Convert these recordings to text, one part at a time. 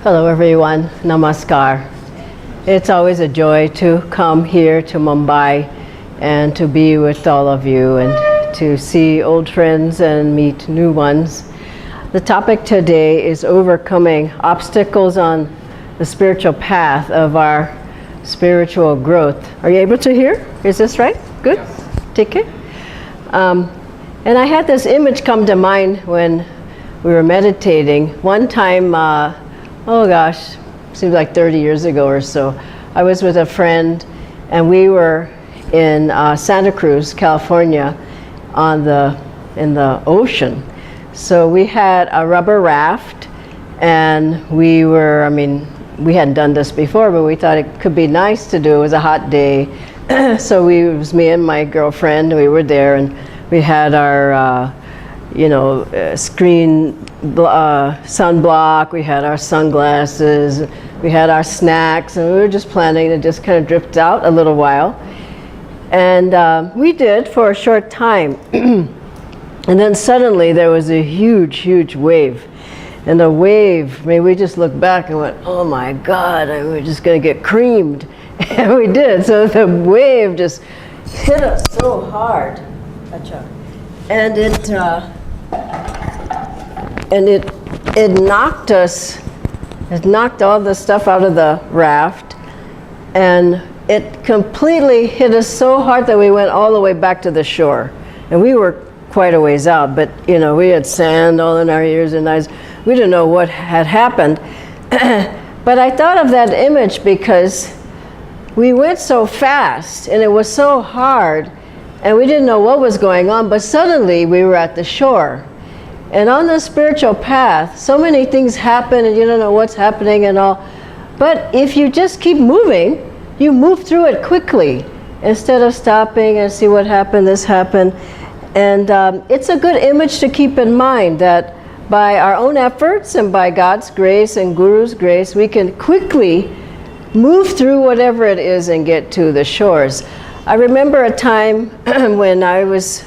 Hello everyone, namaskar. It's always a joy to come here to Mumbai and to be with all of you and to see old friends and meet new ones. The topic today is overcoming obstacles on the spiritual path of our spiritual growth. Are you able to hear? Is this right? Good? Yes. Take it. And I had this image come to mind when we were meditating. One time, oh gosh, seems like 30 years ago or so, I was with a friend and we were in Santa Cruz, California in the ocean. So we had a rubber raft and we hadn't done this before, but we thought it could be nice to do. It was a hot day. So it was me and my girlfriend, we were there and we had our screen sunblock, we had our sunglasses, we had our snacks, and we were just planning to just kind of drift out a little while. And we did for a short time. And then suddenly there was a huge, huge wave. And the wave, we just looked back and went, oh my God, we're just going to get creamed. And we did. So the wave just hit us so hard. And it knocked us, it knocked all the stuff out of the raft, and it completely hit us so hard that we went all the way back to the shore. And we were quite a ways out, but we had sand all in our ears and eyes. We didn't know what had happened. But I thought of that image because we went so fast and it was so hard and we didn't know what was going on, but suddenly we were at the shore. And on the spiritual path, so many things happen and you don't know what's happening and all. But if you just keep moving, you move through it quickly instead of stopping and see what happened, this happened. And it's a good image to keep in mind that by our own efforts and by God's grace and Guru's grace, we can quickly move through whatever it is and get to the shores. I remember a time when I was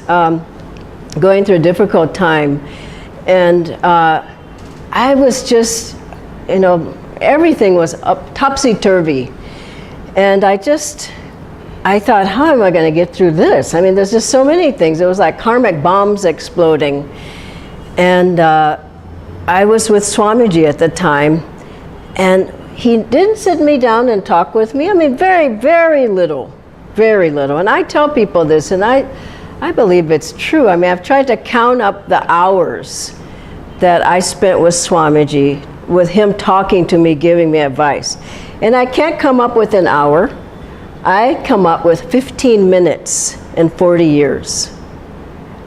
going through a difficult time, and I was just, everything was topsy-turvy. And I thought, how am I going to get through this? There's just so many things. It was like karmic bombs exploding. And I was with Swamiji at the time, and he didn't sit me down and talk with me. Very, very little, very little. And I tell people this, and I believe it's true. I've tried to count up the hours that I spent with Swamiji, with him talking to me, giving me advice. And I can't come up with an hour. I come up with 15 minutes in 40 years.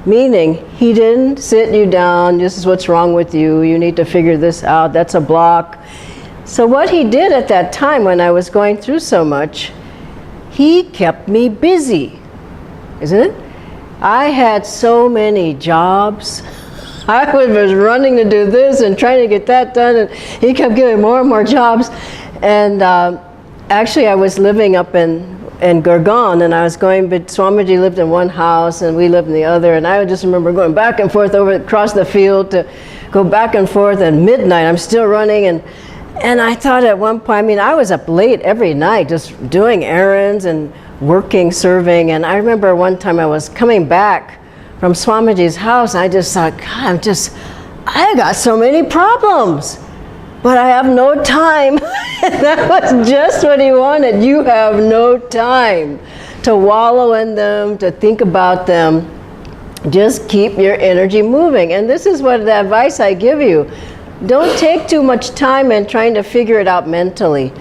Meaning, he didn't sit you down, this is what's wrong with you, you need to figure this out, that's a block. So what he did at that time when I was going through so much, he kept me busy, isn't it? I had so many jobs. I was running to do this and trying to get that done, and he kept giving more and more jobs. And actually I was living up in Gurgaon, and I was going, but Swamiji lived in one house and we lived in the other, and I just remember going back and forth across the field to go back and forth, and midnight I'm still running, and I thought at one point, I was up late every night just doing errands and working, serving. And I remember one time I was coming back from Swamiji's house, and I just thought, God, I got so many problems, but I have no time. That was just what he wanted. You have no time to wallow in them, to think about them. Just keep your energy moving. And this is what the advice I give you. Don't take too much time in trying to figure it out mentally.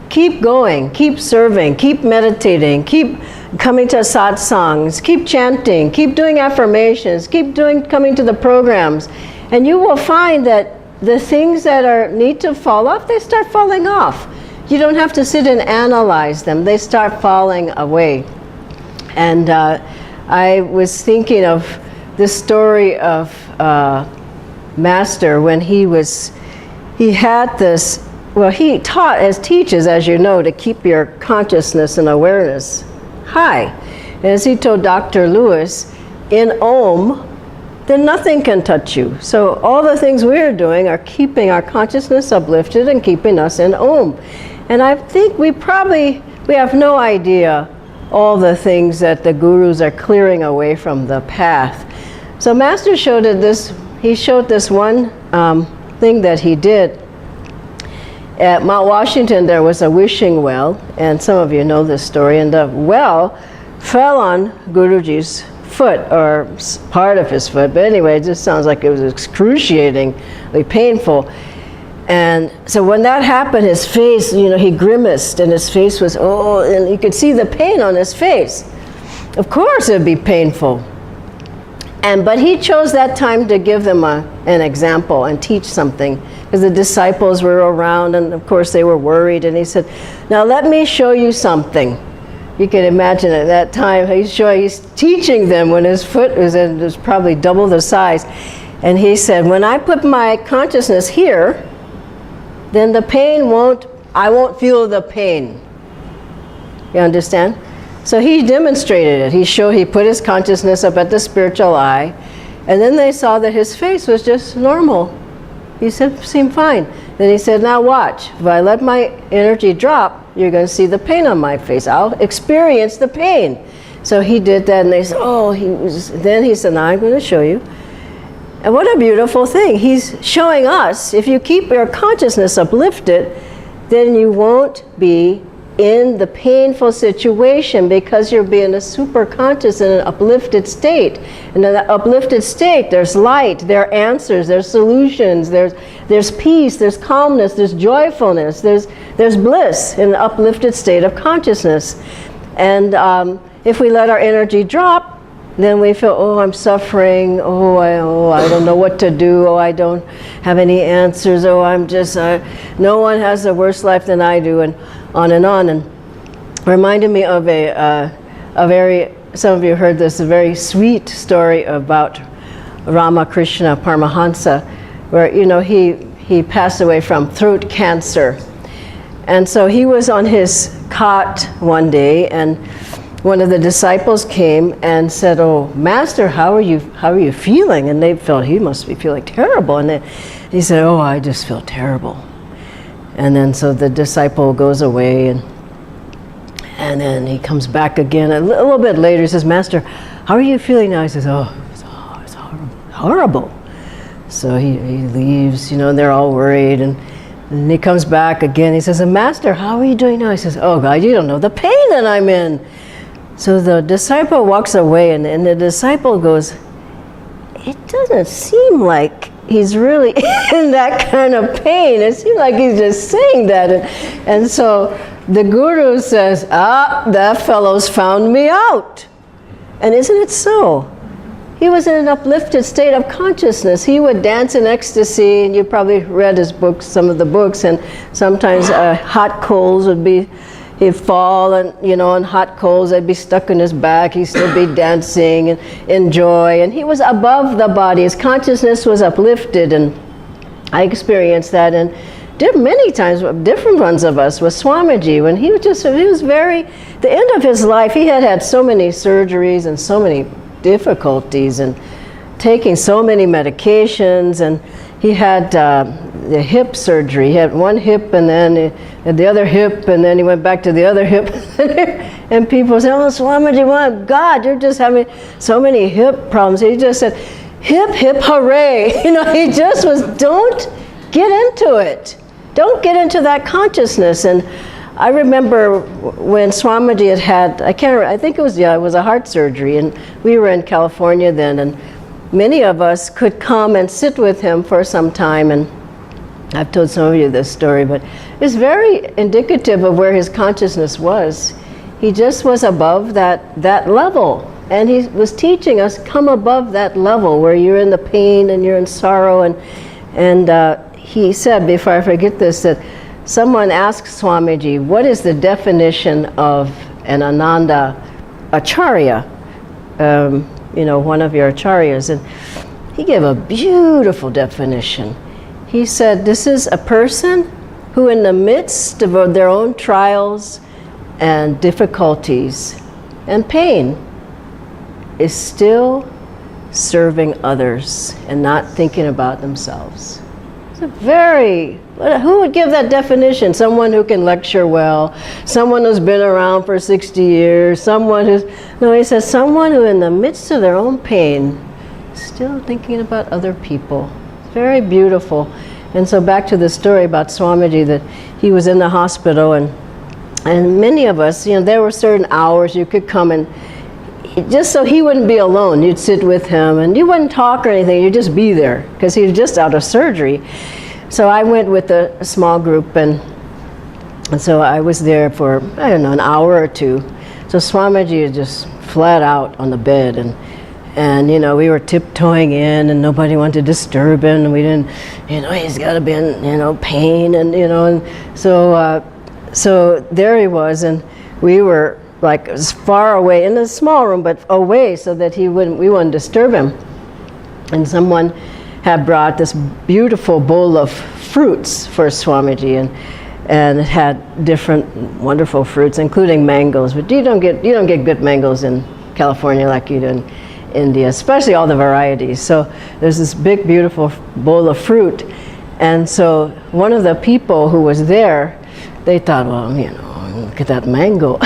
Keep going, keep serving, keep meditating, keep coming to satsangs, keep chanting, keep doing affirmations, keep coming to the programs. And you will find that the things that need to fall off, they start falling off. You don't have to sit and analyze them. They start falling away. And I was thinking of this story of Master when he had this, he teaches, as you know, to keep your consciousness and awareness high. And as he told Dr. Lewis, in Om, then nothing can touch you. So all the things we're doing are keeping our consciousness uplifted and keeping us in Om. And I think we have no idea all the things that the gurus are clearing away from the path. So Master showed he showed this one thing that he did. At Mount Washington, there was a wishing well, and some of you know this story, and the well fell on Guruji's foot, or part of his foot, but anyway, it just sounds like it was excruciatingly painful. And so when that happened, his face, he grimaced, and his face was, and you could see the pain on his face. Of course it'd be painful. But he chose that time to give them an example and teach something, because the disciples were around, and of course they were worried, and he said, now let me show you something. You can imagine at that time, he's teaching them when his foot was probably double the size. And he said, when I put my consciousness here, then the pain I won't feel the pain. You understand? So he demonstrated it. He put his consciousness up at the spiritual eye, and then they saw that his face was just normal. He said, seemed fine. Then he said, now watch. If I let my energy drop, you're going to see the pain on my face. I'll experience the pain. So he did that, and they said, then he said, now I'm going to show you. And what a beautiful thing. He's showing us, if you keep your consciousness uplifted, then you won't be in the painful situation, because you'll be in a super conscious and an uplifted state. And in that uplifted state, there's light, there are answers, there's solutions, there's peace, there's calmness, there's joyfulness, there's bliss in the uplifted state of consciousness. And if we let our energy drop, then we feel, I'm suffering, I don't know what to do, I don't have any answers, I'm just, no one has a worse life than I do, and on. And reminded me of some of you heard this, a very sweet story about Ramakrishna Paramahansa, where, he passed away from throat cancer. And so he was on his cot one day, and one of the disciples came and said, Master, how are you feeling? And they felt he must be feeling terrible. And he said, I just feel terrible. And then so the disciple goes away, and then he comes back again. A little bit later, he says, Master, how are you feeling now? He says, it's horrible. So he leaves, and they're all worried. And he comes back again. He says, Master, how are you doing now? He says, God, you don't know the pain that I'm in. So the disciple walks away, and the disciple goes, it doesn't seem like he's really in that kind of pain. It seems like he's just saying that. And so the guru says, that fellow's found me out. And isn't it so? He was in an uplifted state of consciousness. He would dance in ecstasy, and you probably read his books, some of the books, and sometimes hot coals would be, he'd fall, and on hot coals, they'd be stuck in his back. He'd still be dancing and enjoy. And he was above the body. His consciousness was uplifted, and I experienced that. And many times, different ones of us, with Swamiji, when he was very, the end of his life, he had so many surgeries and so many difficulties, and taking so many medications, and he had the hip surgery. He had one hip, and then the other hip, and then he went back to the other hip. And people said, Swamiji, God, you're just having so many hip problems. He just said, hip, hip, hooray. He just was, don't get into it. Don't get into that consciousness. And I remember when Swamiji had I think it was a heart surgery, and we were in California then, and many of us could come and sit with him for some time, and I've told some of you this story, but it's very indicative of where his consciousness was. He just was above that level, and he was teaching us, come above that level where you're in the pain and you're in sorrow. And he said, before I forget this, that someone asked Swamiji, what is the definition of an Ananda Acharya? One of your Acharyas. And he gave a beautiful definition. He said, this is a person who in the midst of their own trials and difficulties and pain is still serving others and not thinking about themselves. It's a very, who would give that definition? Someone who can lecture well, someone who's been around for 60 years, someone who's, no, he says someone who in the midst of their own pain, still thinking about other people. It's very beautiful. And so back to the story about Swamiji, that he was in the hospital, and many of us, you know, there were certain hours you could come and just so he wouldn't be alone, you'd sit with him and you wouldn't talk or anything, you'd just be there because he was just out of surgery. So I went with a small group, and so I was there for, I don't know, an hour or two. So Swamiji was just flat out on the bed, and you know, we were tiptoeing in and nobody wanted to disturb him, and we didn't, you know, he's got to be in, you know, pain, and you know, and so there he was, and we were like as far away in a small room, but away so that we wouldn't disturb him. And someone had brought this beautiful bowl of fruits for Swamiji, and it had different wonderful fruits, including mangoes. But you don't get good mangoes in California like you do in India, especially all the varieties. So there's this big beautiful bowl of fruit, and so one of the people who was there, they thought, well, you know, look at that mango.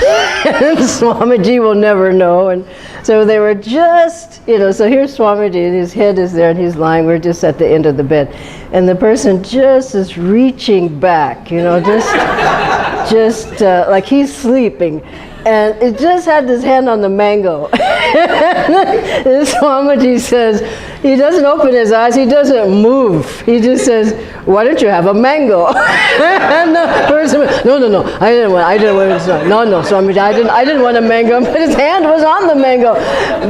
And Swamiji will never know. And so they were just, you know, so here's Swamiji, and his head is there, and he's lying. We're just at the end of the bed. And the person just is reaching back, you know, just like he's sleeping. And it just had his hand on the mango. And Swamiji says, he doesn't open his eyes, he doesn't move. He just says, why don't you have a mango? And the person went, no, I didn't want no, Swamiji, I didn't want a mango. But his hand was on the mango.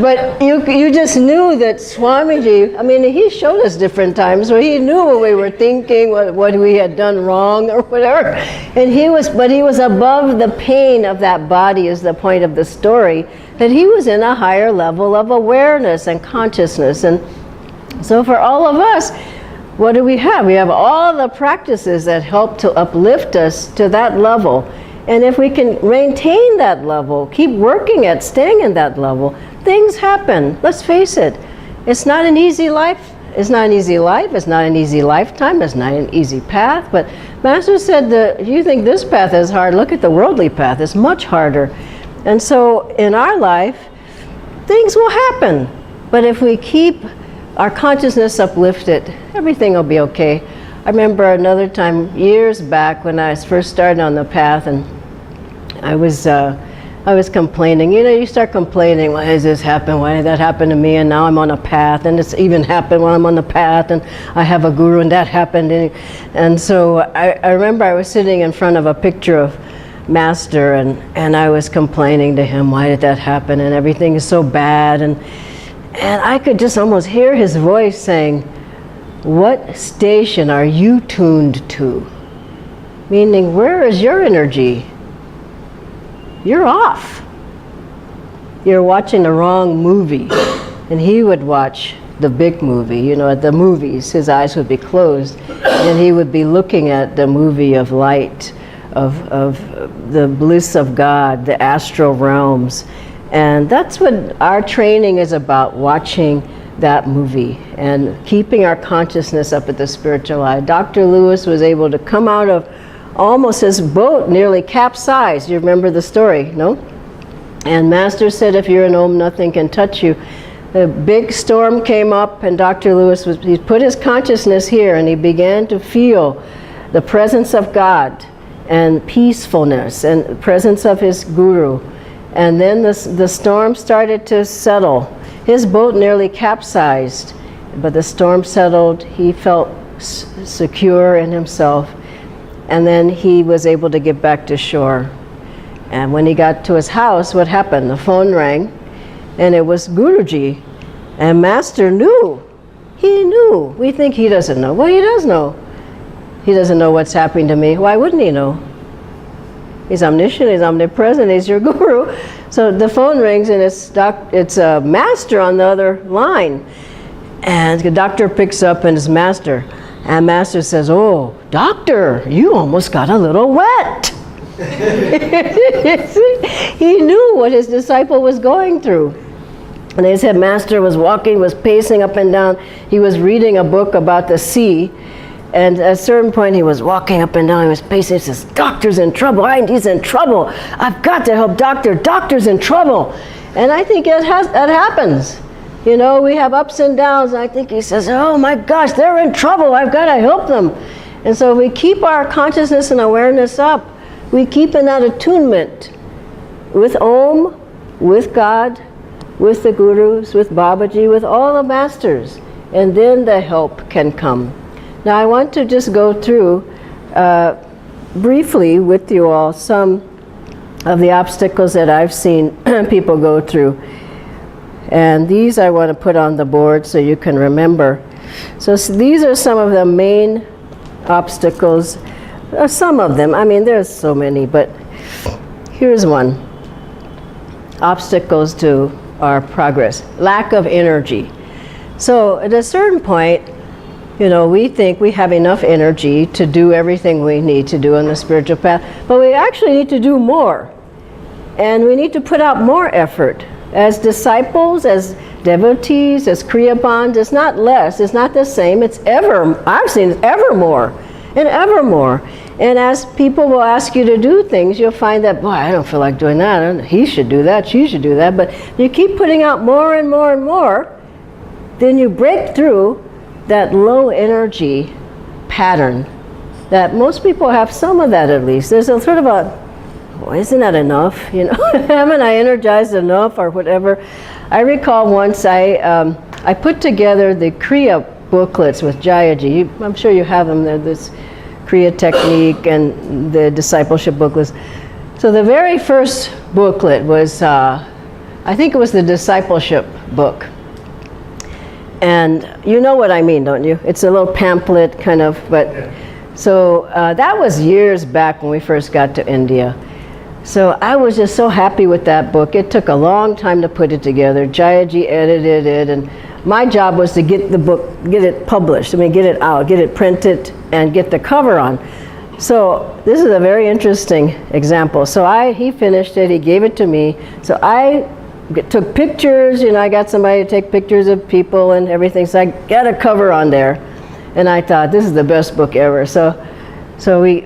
But you just knew that Swamiji, I mean, he showed us different times where he knew what we were thinking, what we had done wrong or whatever. And he was above the pain of that body, is the point of the story, that he was in a higher level of awareness and consciousness. And so for all of us, what do we have? We have all the practices that help to uplift us to that level. And if we can maintain that level, keep working at staying in that level, things happen. Let's face it. It's not an easy life. It's not an easy life. It's not an easy lifetime. It's not an easy path. But Master said that if you think this path is hard, look at the worldly path. It's much harder. And so in our life, things will happen. But if we keep our consciousness uplifted, everything will be okay. I remember another time years back when I first started on the path, and I was complaining. You know, you start complaining, why does this happen? Why did that happen to me? And now I'm on a path, and it's even happened when I'm on the path, and I have a guru, and that happened. And so I remember I was sitting in front of a picture of Master, and I was complaining to him, why did that happen? And everything is so bad. And I could just almost hear his voice saying, what station are you tuned to? Meaning, where is your energy? You're off. You're watching the wrong movie. And he would watch the big movie, you know, at the movies. His eyes would be closed, and he would be looking at the movie of light, of the bliss of God, the astral realms. And that's what our training is about, watching that movie and keeping our consciousness up at the spiritual eye. Dr. Lewis was able to come out of almost his boat nearly capsized. You remember the story, no? And Master said, if you're in Om, nothing can touch you. The big storm came up, and Dr. Lewis he put his consciousness here, and he began to feel the presence of God and peacefulness and the presence of his guru. And then the storm started to settle. His boat nearly capsized, but the storm settled. He felt secure in himself. And then he was able to get back to shore. And when he got to his house, what happened? The phone rang, and it was Guruji. And Master knew. He knew. We think he doesn't know. Well, he does know. He doesn't know what's happening to me. Why wouldn't he know? He's omniscient, he's omnipresent, he's your guru. So the phone rings, and it's a Master on the other line. And the doctor picks up, and it's Master. And Master says, oh, doctor, you almost got a little wet. He knew what his disciple was going through. And they said Master was walking, was pacing up and down. He was reading a book about the sea. And at a certain point, he was walking up and down. He was pacing. He says, "Doctor's in trouble. He's in trouble. I've got to help Doctor. Doctor's in trouble." And I think that happens. You know, we have ups and downs. And I think he says, "Oh my gosh, they're in trouble. I've got to help them." And so we keep our consciousness and awareness up. We keep in that attunement with Om, with God, with the Gurus, with Babaji, with all the masters. And then the help can come. Now I want to just go through briefly with you all some of the obstacles that I've seen people go through. And these I want to put on the board so you can remember. So these are some of the main obstacles. Some of them, I mean there's so many, but here's one. Obstacles to our progress. Lack of energy. So at a certain point, you know, we think we have enough energy to do everything we need to do on the spiritual path, but we actually need to do more. And we need to put out more effort. As disciples, as devotees, as Kriya bonds, it's not less, it's not the same, it's I've seen it ever more and ever more. And as people will ask you to do things, you'll find that, boy, I don't feel like doing that. He should do that, she should do that. But you keep putting out more and more and more, then you break through that low energy pattern that most people have, some of that at least. There's a sort of a, well, isn't that enough? You know, haven't I energized enough or whatever? I recall once I put together the Kriya booklets with Jayaji. I'm sure you have them there, this Kriya technique and the discipleship booklets. So the very first booklet was, I think it was the discipleship book. And you know what I mean, don't you? It's a little pamphlet kind of, but so that was years back when we first got to India. So I was just so happy with that book. It took a long time to put it together. Jayaji edited it, and my job was to get the book, get it published. I mean, get it out, get it printed, and get the cover on. So this is a very interesting example. So he finished it, he gave it to me. So I took pictures, you know, I got somebody to take pictures of people and everything, so I got a cover on there, and I thought this is the best book ever. So we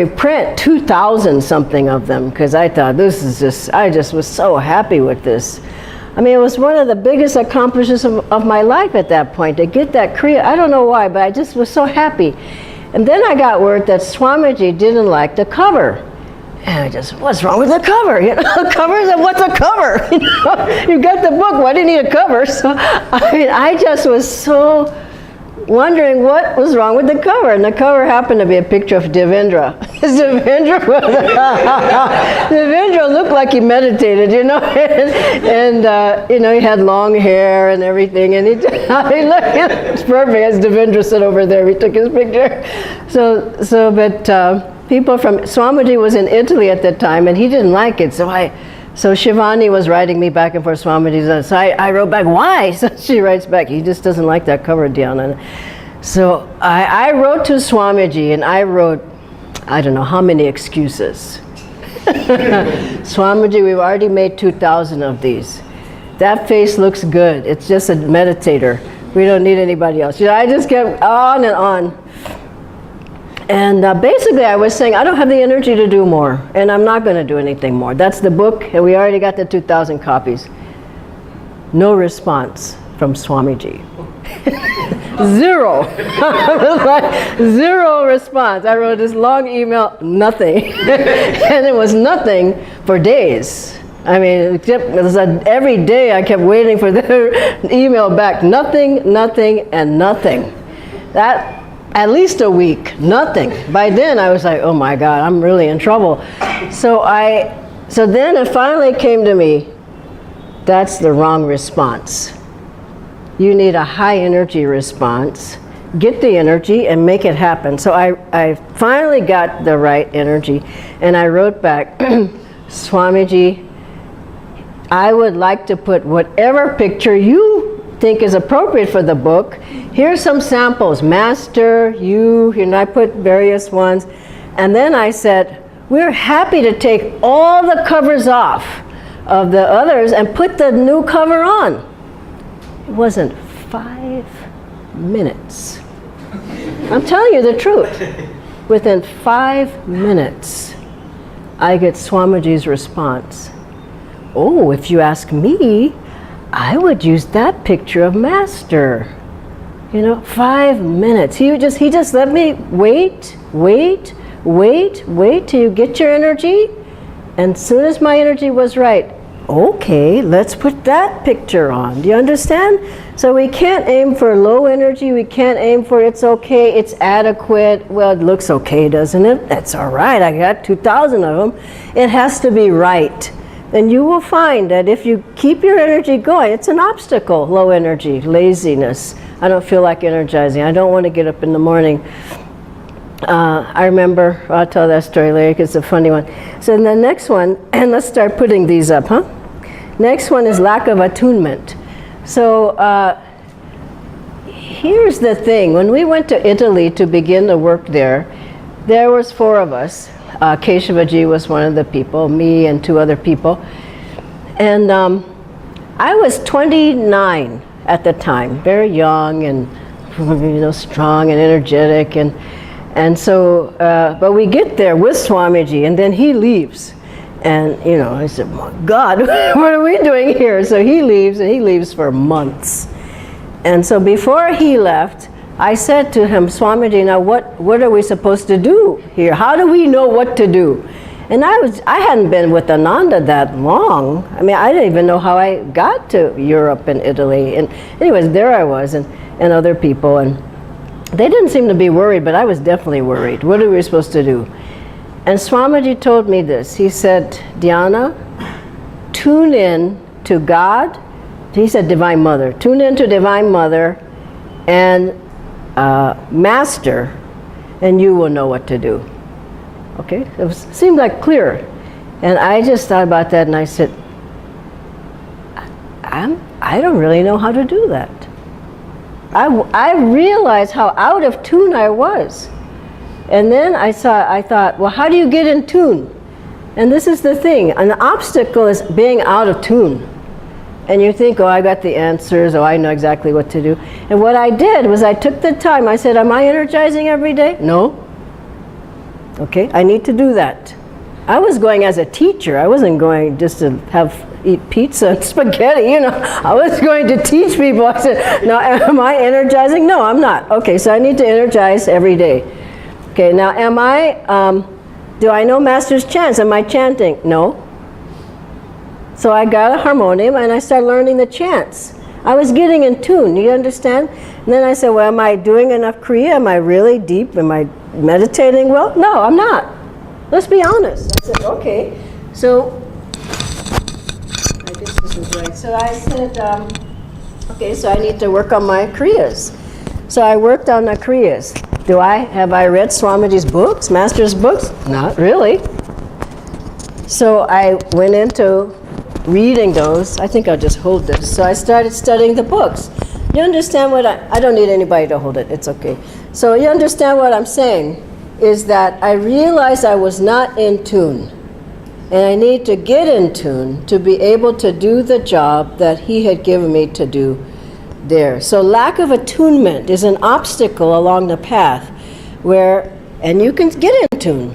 print 2,000 something of them, because I thought this is just, I just was so happy with this. I mean, it was one of the biggest accomplishments of my life at that point, to get that Kriya. I don't know why, but I just was so happy. And then I got word that Swamiji didn't like the cover. And I just, what's wrong with the cover? You know, covers, and what's a cover? You know, you got the book, why do you need a cover? So, I mean, I just was so wondering what was wrong with the cover. And the cover happened to be a picture of Devendra. Devendra looked like he meditated, you know, and you know, he had long hair and everything, and he looked, it's perfect, as Devendra sat over there, we took his picture. But people from, Swamiji was in Italy at that time, and he didn't like it, so Shivani was writing me back and forth, Swamiji, so I wrote back, why? So she writes back, he just doesn't like that cover, Dhyana. So I wrote to Swamiji, and I wrote, I don't know how many excuses. Swamiji, we've already made 2,000 of these. That face looks good, it's just a meditator. We don't need anybody else. You know, I just kept on and on. And basically I was saying, I don't have the energy to do more, and I'm not going to do anything more. That's the book, and we already got the 2,000 copies. No response from Swamiji. Zero. Like, zero response. I wrote this long email, nothing. And it was nothing for days. I mean, it was every day I kept waiting for the email back. Nothing, nothing, and nothing. That, at least a week, nothing. By then I was like, oh my God, I'm really in trouble. So then it finally came to me, that's the wrong response. You need a high energy response. Get the energy and make it happen. So I finally got the right energy, and I wrote back, Swamiji, I would like to put whatever picture you think is appropriate for the book. Here's some samples, Master, you know, I put various ones. And then I said, we're happy to take all the covers off of the others and put the new cover on. It wasn't 5 minutes. I'm telling you the truth. Within 5 minutes, I get Swamiji's response. Oh, if you ask me, I would use that picture of Master. 5 minutes. He just let me wait till you get your energy. And as soon as my energy was right, okay, let's put that picture on. Do you understand? So we can't aim for low energy. We can't aim for it's okay, it's adequate. Well, it looks okay, doesn't it? That's all right. I got 2,000 of them. It has to be right. Then you will find that if you keep your energy going, it's an obstacle, low energy, laziness. I don't feel like energizing. I don't want to get up in the morning. I remember, I'll tell that story later because it's a funny one. So the next one, and let's start putting these up, huh? Next one is lack of attunement. So here's the thing. When we went to Italy to begin the work there was 4 of us. Keshavaji was one of the people, me and 2 other people. And I was 29 at the time, very young and strong and energetic. And so, but we get there with Swamiji, and then he leaves. And, I said, my God, what are we doing here? So he leaves, and he leaves for months. And so before he left, I said to him, Swamiji, now what are we supposed to do here? How do we know what to do? And I hadn't been with Ananda that long. I mean, I didn't even know how I got to Europe and Italy. And anyways, there I was, and other people, and they didn't seem to be worried, but I was definitely worried. What are we supposed to do? And Swamiji told me this. He said, Dhyana, tune in to God. He said Divine Mother. Tune in to Divine Mother and Master, and you will know what to do. Okay? Seemed like clear. And I just thought about that, and I said, I don't really know how to do that. I realized how out of tune I was. And then I thought, well, how do you get in tune? And this is the thing. An obstacle is being out of tune. And you think, oh, I got the answers, oh, I know exactly what to do. And what I did was I took the time. I said, am I energizing every day? No. Okay, I need to do that. I was going as a teacher. I wasn't going just to eat pizza and spaghetti, I was going to teach people. I said, now, am I energizing? No, I'm not. Okay, so I need to energize every day. Okay, now do I know Master's chants? Am I chanting? No. So I got a harmonium and I started learning the chants. I was getting in tune, you understand? And then I said, well, am I doing enough Kriya? Am I really deep? Am I meditating well? No, I'm not. Let's be honest. I said, okay. So, I guess this is right. So I said, okay, so I need to work on my Kriyas. So I worked on the Kriyas. Have I read Swamiji's books, Master's books? Not really. So I went into reading those. I think I'll just hold this. So I started studying the books. You understand what I don't need anybody to hold it. It's okay. So you understand what I'm saying is that I realized I was not in tune. And I need to get in tune to be able to do the job that he had given me to do there. So lack of attunement is an obstacle along the path and you can get in tune.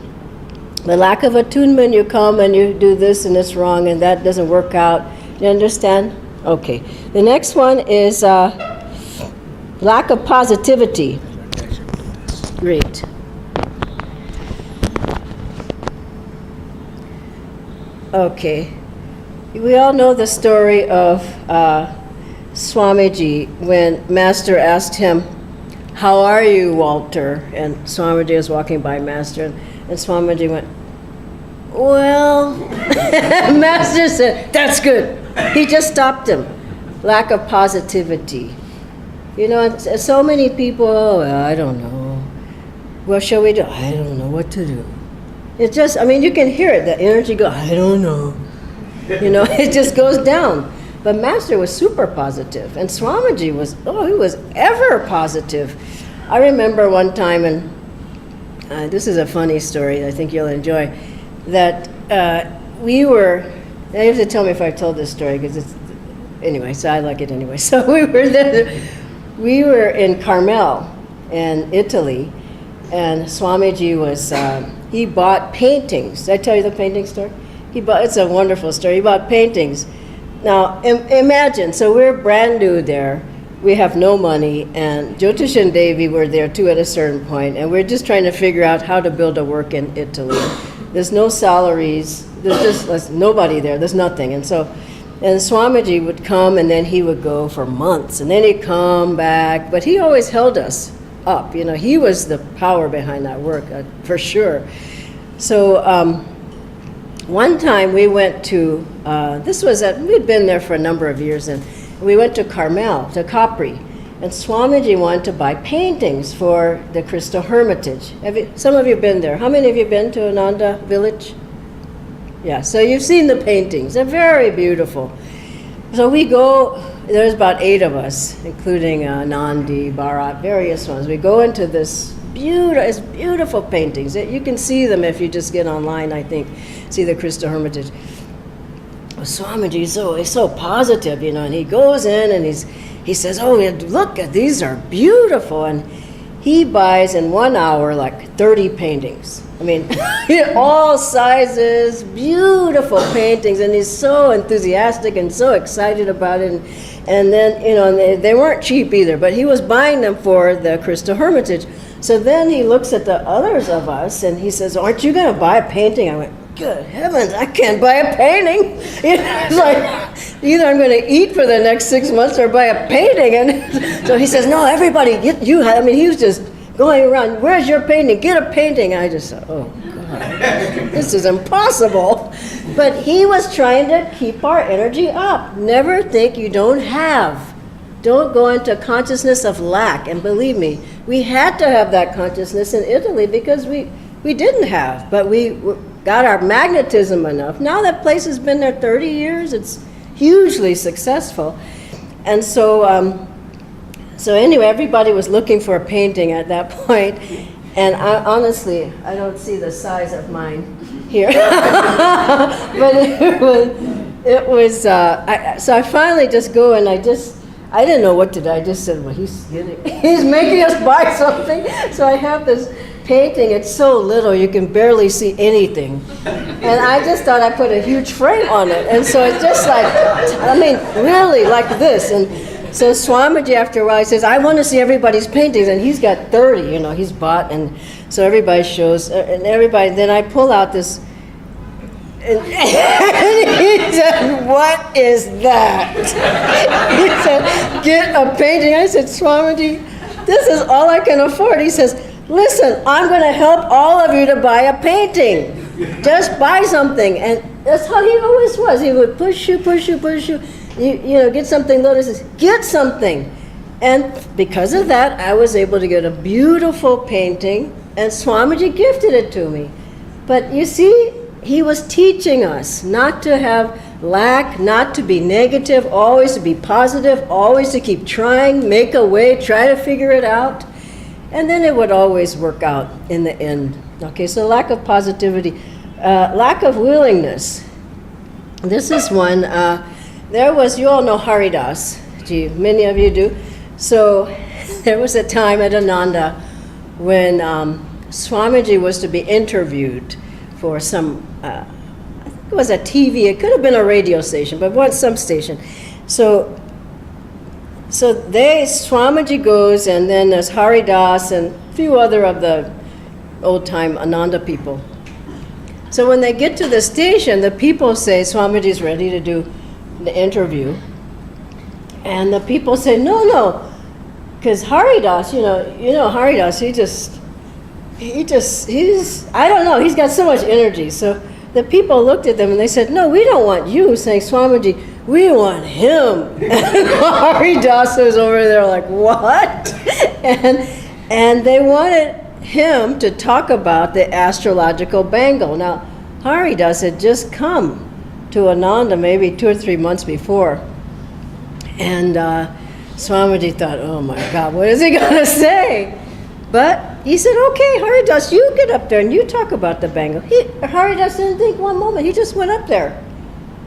The lack of attunement, you come and you do this and it's wrong and that doesn't work out. You understand? Okay. The next one is lack of positivity. Great. Okay. We all know the story of Swamiji when Master asked him, how are you, Walter? And Swamiji was walking by Master, and Swamiji went, well, Master said, that's good. He just stopped him. Lack of positivity. So many people, oh, well, I don't know. What shall we do? I don't know what to do. It's just, you can hear it, the energy go, I don't know. It just goes down. But Master was super positive, and Swamiji he was ever positive. I remember one time, and this is a funny story I think you'll enjoy, that we were Now you have to tell me if I've told this story, because it's, anyway, so I like it anyway. So we were in Carmel in Italy, and Swamiji was, he bought paintings. Did I tell you the painting story? It's a wonderful story. He bought paintings. Now, imagine, so we're brand new there. We have no money, and Jyotish and Devi were there too at a certain point, and we're just trying to figure out how to build a work in Italy. There's no salaries, there's nobody there, there's nothing. And Swamiji would come, and then he would go for months, and then he'd come back, but he always held us up. You know, he was the power behind that work, for sure. So one time we went to, we'd been there for a number of years, and we went to Carmel, to Capri, and Swamiji wanted to buy paintings for the Crystal Hermitage. Some of you have been there. How many of you have been to Ananda village? Yeah, so you've seen the paintings. They're very beautiful. So we go, there's about 8 of us, including Nandi, Bharat, various ones. We go into this beautiful paintings. You can see them if you just get online, I think, see the Crystal Hermitage. Swamiji is so positive, you know, and he goes in and he says, oh, look, these are beautiful. And he buys in 1 hour like 30 paintings. I mean, all sizes, beautiful paintings, and he's so enthusiastic and so excited about it. And then, you know, they weren't cheap either, but he was buying them for the Crystal Hermitage. So then he looks at the others of us and he says, aren't you going to buy a painting? I went, good heavens, I can't buy a painting. It's like, either I'm going to eat for the next 6 months or buy a painting. And so he says, no, everybody, I mean, he was just going around, where's your painting? Get a painting. I just thought, oh, God, this is impossible. But he was trying to keep our energy up. Never think you don't have. Don't go into consciousness of lack. And believe me, we had to have that consciousness in Italy because we didn't have, but we got our magnetism enough. Now that place has been there 30 years, it's hugely successful. And so anyway, everybody was looking for a painting at that point, and honestly, I don't see the size of mine here. But it was so I finally just go and I didn't know what to do. I just said, well, he's making us buy something. So I have this painting. It's so little, you can barely see anything. And I just thought I put a huge frame on it. And so it's just like, I mean, really like this. And so Swamiji, after a while, he says, I want to see everybody's paintings. And he's got 30, you know, he's bought. And so everybody shows, and everybody, then I pull out this, and he said, what is that? He said, get a painting. I said, Swamiji, this is all I can afford. He says, listen, I'm going to help all of you to buy a painting. Just buy something. And that's how he always was. He would push you. You know, get something little. He says, get something. And because of that, I was able to get a beautiful painting, and Swamiji gifted it to me. But you see, he was teaching us not to have lack, not to be negative, always to be positive, always to keep trying, make a way, try to figure it out. And then it would always work out in the end. Okay, so lack of positivity, lack of willingness. This is one, you all know Haridas, many of you do. So there was a time at Ananda when Swamiji was to be interviewed for some, I think it was a TV, it could have been a radio station, but some station. So Swamiji goes, and then there's Haridas and a few other of the old-time Ananda people. So when they get to the station, the people say, Swamiji's ready to do the interview. And the people say, no, because Haridas, you know Haridas, I don't know, he's got so much energy. So the people looked at them and they said, no, we don't want you, saying, Swamiji, we want him. And Haridas was over there like, what? And they wanted him to talk about the astrological bangle. Now, Haridas had just come to Ananda maybe 2 or 3 months before. And Swamiji thought, oh my God, what is he going to say? But he said, okay, Haridas, you get up there and you talk about the bangle. Haridas didn't think one moment. He just went up there.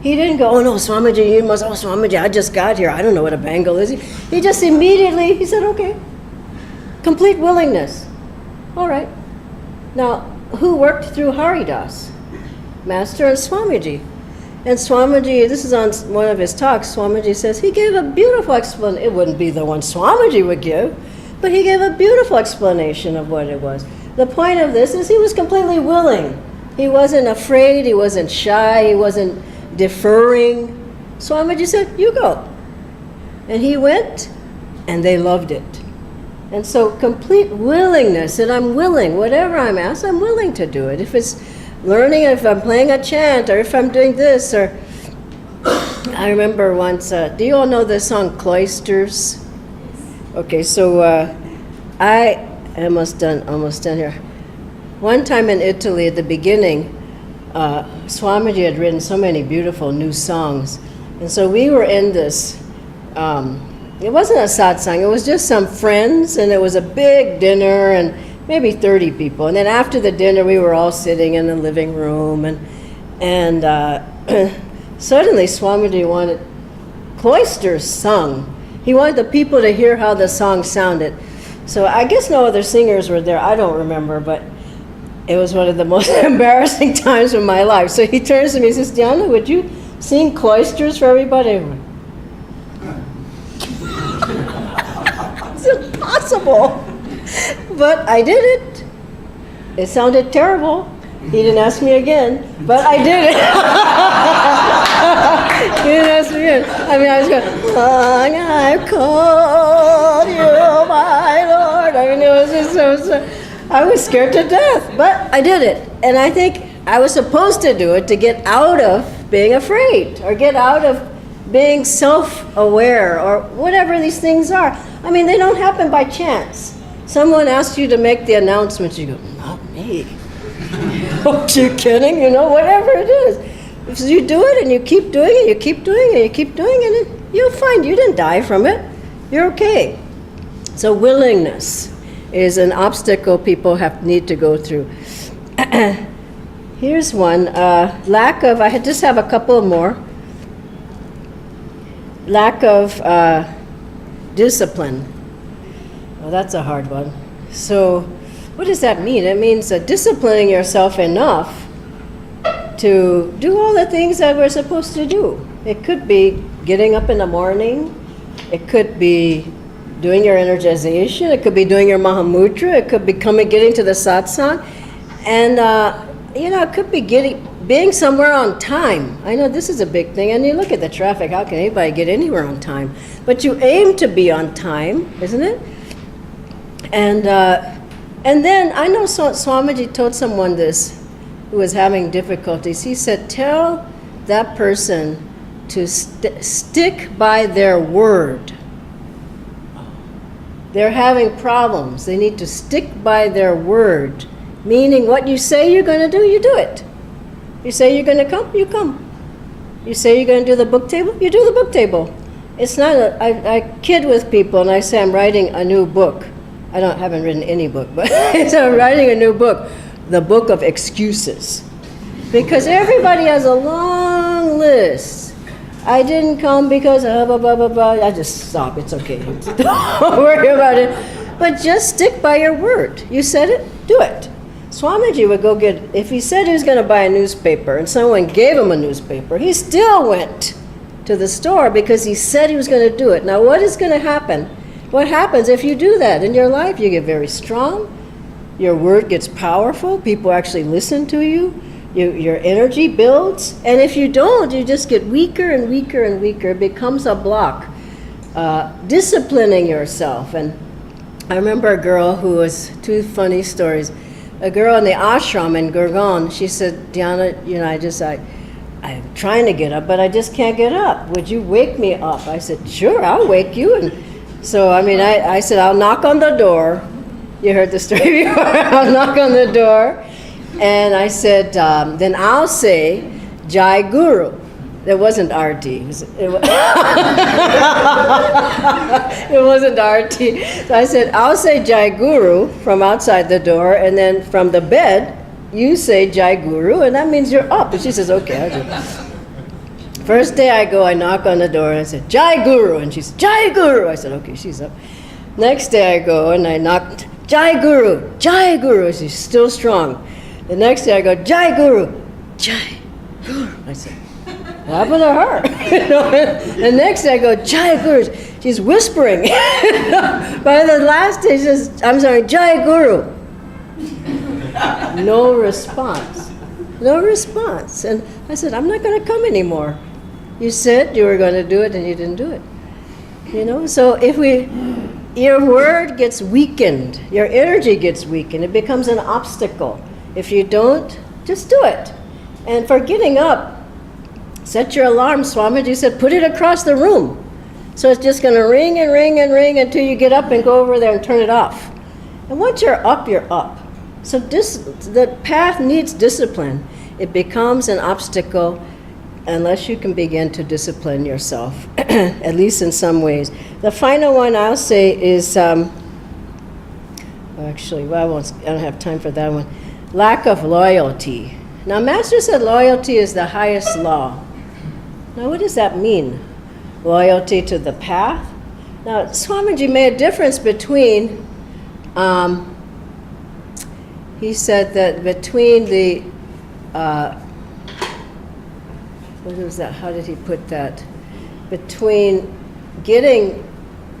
He didn't go, oh no, Swamiji, you must, oh Swamiji, I just got here. I don't know what a bangle is. He just immediately, he said, okay. Complete willingness. All right. Now, who worked through Haridas? Master and Swamiji. And Swamiji, this is on one of his talks, Swamiji says, he gave a beautiful explanation. It wouldn't be the one Swamiji would give, but he gave a beautiful explanation of what it was. The point of this is he was completely willing. He wasn't afraid, he wasn't shy, he wasn't deferring. Swamiji said, you go. And he went, and they loved it. And so complete willingness, that I'm willing, whatever I'm asked, I'm willing to do it. If it's learning, if I'm playing a chant, or if I'm doing this, or I remember once, do you all know the song Cloisters? Okay, so I almost done here. One time in Italy at the beginning, Swamiji had written so many beautiful new songs. And so we were in this, it wasn't a satsang, it was just some friends, and it was a big dinner, and maybe 30 people. And then after the dinner, we were all sitting in the living room, and suddenly Swamiji wanted Cloisters sung. He wanted the people to hear how the song sounded. So I guess no other singers were there, I don't remember, but it was one of the most embarrassing times of my life. So he turns to me and says, Dhyana, would you sing Cloisters for everybody? I went, it's impossible. But I did it. It sounded terrible. He didn't ask me again, but I did it. He didn't ask me again. I mean, I was going, I called you, my Lord. I mean, it was just so I was scared to death, but I did it. And I think I was supposed to do it to get out of being afraid, or get out of being self-aware, or whatever these things are. I mean, they don't happen by chance. Someone asks you to make the announcement, you go, not me. Are you kidding? You know, whatever it is. If you do it and you keep doing it, you keep doing it, you keep doing it, you'll find you didn't die from it. You're okay. So willingness is an obstacle people need to go through. Here's one. Lack of, I just have a couple more. Lack of discipline. Well, that's a hard one. So what does that mean? It means disciplining yourself enough to do all the things that we're supposed to do. It could be getting up in the morning. It could be doing your energization. It could be doing your Mahamudra. It could be getting to the satsang. And, it could be being somewhere on time. I know this is a big thing. And you look at the traffic. How can anybody get anywhere on time? But you aim to be on time, isn't it? And then I know Swamiji told someone this who was having difficulties. He said, tell that person to stick by their word. They're having problems. They need to stick by their word, meaning what you say you're going to do, you do it. You say you're going to come, you come. You say you're going to do the book table, you do the book table. It's not I kid with people and I say I'm writing a new book. I haven't written any book, but I'm writing a new book, the book of excuses. Because everybody has a long list. I didn't come because blah, blah, blah, blah. I just stop, it's okay. Don't worry about it. But just stick by your word. You said it, do it. Swamiji would go if he said he was going to buy a newspaper and someone gave him a newspaper, he still went to the store because he said he was going to do it. Now what is going to happen? What happens if you do that in your life? You get very strong, your word gets powerful, people actually listen to you, your energy builds, and if you don't, you just get weaker and weaker and weaker. It becomes a block. Disciplining yourself. And I remember a girl who was, two funny stories. A girl in the ashram in Gurgaon, she said, Dhyana, I'm trying to get up, but I just can't get up. Would you wake me up? I said, sure, I'll wake you. And so, I said, I'll knock on the door. You heard the story before. I'll knock on the door. And I said, then I'll say, Jai Guru. It wasn't RT. It wasn't RT. So I said, I'll say Jai Guru from outside the door, and then from the bed, you say Jai Guru, and that means you're up. And she says, okay, I'll do it. First day I go, I knock on the door and I said, Jai Guru. And she said, Jai Guru. I said, okay, she's up. Next day I go and I knock, Jai Guru, Jai Guru. She's still strong. The next day I go, Jai Guru, Jai Guru. I said, what happened to her? The next day I go, Jai Guru. She's whispering. By the last day she says, I'm sorry, Jai Guru. No response. No response. And I said, I'm not going to come anymore. You said you were going to do it and you didn't do it. So if your word gets weakened, your energy gets weakened, it becomes an obstacle. If you don't, just do it. And for getting up, set your alarm. Swamiji said, put it across the room. So it's just going to ring and ring and ring until you get up and go over there and turn it off. And once you're up, you're up. So the path needs discipline. It becomes an obstacle unless you can begin to discipline yourself, at least in some ways. The final one I'll say is, I don't have time for that one. Lack of loyalty. Now, Master said loyalty is the highest law. Now, what does that mean? Loyalty to the path? Now, Swamiji made a difference between, he said that between the, what was that? How did he put that? Between getting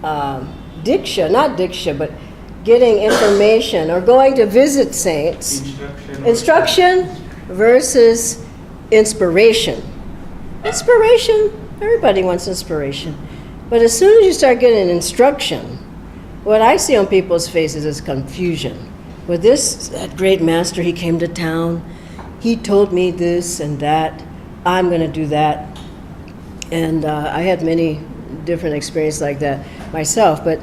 diksha, not diksha, but getting information or going to visit saints. Instruction versus inspiration. Inspiration, everybody wants inspiration. But as soon as you start getting instruction, what I see on people's faces is confusion. With that great master, he came to town, he told me this and that, I'm going to do that. And I had many different experiences like that myself. But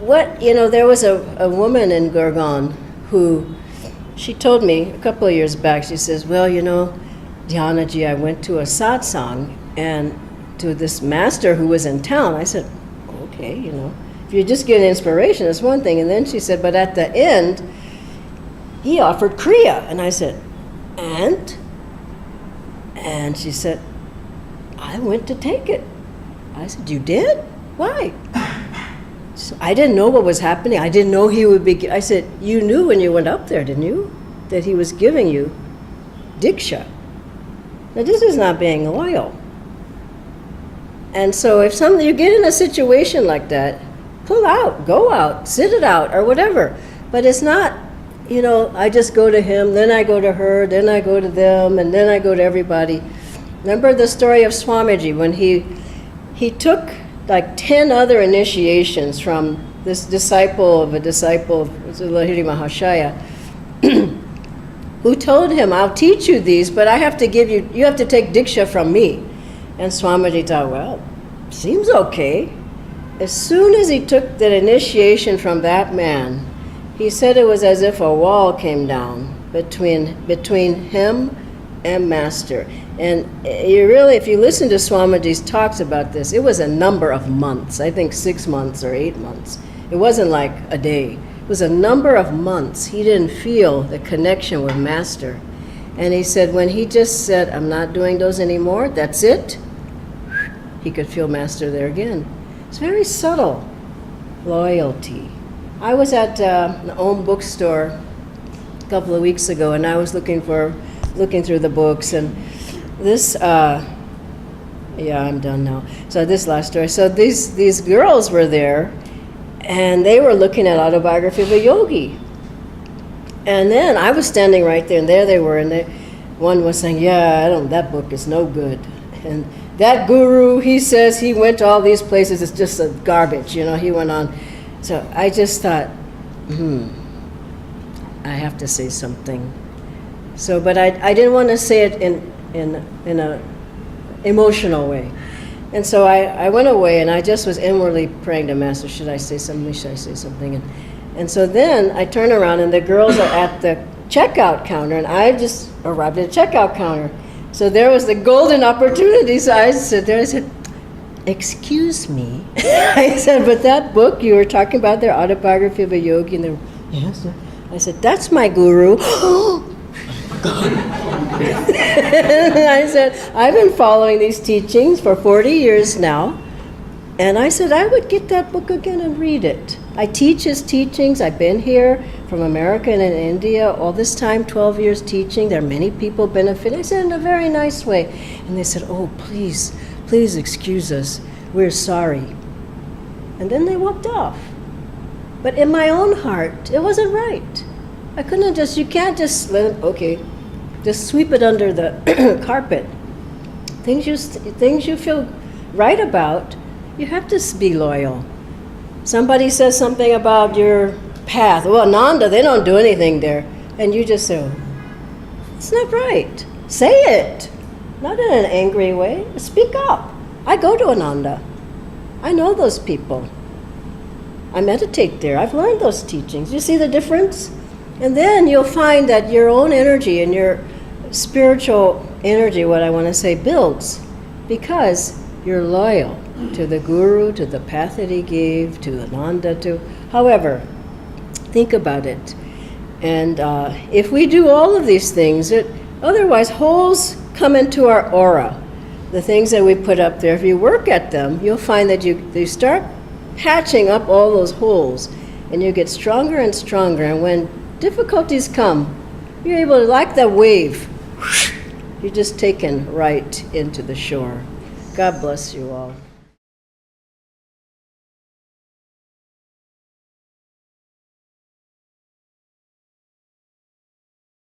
there was a woman in Gurgaon who, she told me a couple of years back, she says, well, Dhyanaji, I went to a satsang and to this master who was in town. I said, okay, if you just get inspiration, it's one thing. And then she said, but at the end, he offered Kriya. And I said, and? And she said, I went to take it. I said, you did? Why? So I didn't know what was happening. I didn't know he would be. I said, you knew when you went up there, didn't you? That he was giving you diksha. Now, this is not being loyal. And so if you get in a situation like that, pull out, go out, sit it out, or whatever. But it's not, I just go to him, then I go to her, then I go to them, and then I go to everybody. Remember the story of Swamiji when he took like 10 other initiations from this disciple of Lahiri Mahashaya, who told him, I'll teach you these, but I have to you have to take diksha from me. And Swamiji thought, well, seems okay. As soon as he took that initiation from that man, he said it was as if a wall came down between him and Master. And if you listen to Swamiji's talks about this, it was a number of months, I think 6 months or 8 months. It wasn't like a day. It was a number of months. He didn't feel the connection with Master. And he said when he just said, I'm not doing those anymore, that's it, he could feel Master there again. It's very subtle. Loyalty. I was at an Om bookstore a couple of weeks ago, and I was looking through the books, and this, I'm done now. So this last story. So these girls were there, and they were looking at Autobiography of a Yogi. And then I was standing right there, and there they were, and one was saying, that book is no good. And that guru, he says he went to all these places, it's just a garbage, he went on. So I just thought, I have to say something. So, but I didn't want to say it in a emotional way. And so I went away, and I just was inwardly praying to Master, should I say something, should I say something? And so then I turn around, and the girls are at the checkout counter, and I just arrived at the checkout counter. So there was the golden opportunity. So I stood there, I said, excuse me. I said, but that book you were talking about there, Autobiography of a Yogi, and they were, yes. I said, that's my guru. And I said, I've been following these teachings for 40 years now. And I said, I would get that book again and read it. I teach his teachings. I've been here from America and in India all this time, 12 years teaching. There are many people benefiting. I said, in a very nice way. And they said, oh, please excuse us. We're sorry. And then they walked off. But in my own heart, it wasn't right. I couldn't just, you can't just let it, okay, just sweep it under the carpet. Things you feel right about, you have to be loyal. Somebody says something about your path. Well, Ananda, they don't do anything there. And you just say, oh, it's not right. Say it. Not in an angry way. Speak up. I go to Ananda. I know those people. I meditate there. I've learned those teachings. You see the difference? And then you'll find that your own energy and your spiritual energy, what I want to say, builds because you're loyal to the Guru, to the path that he gave, to Ananda, to however. Think about it. And if we do all of these things, otherwise holes come into our aura. The things that we put up there, if you work at them, you'll find that you start patching up all those holes, and you get stronger and stronger. And when difficulties come, you're able to, like that wave, you're just taken right into the shore. God bless you all.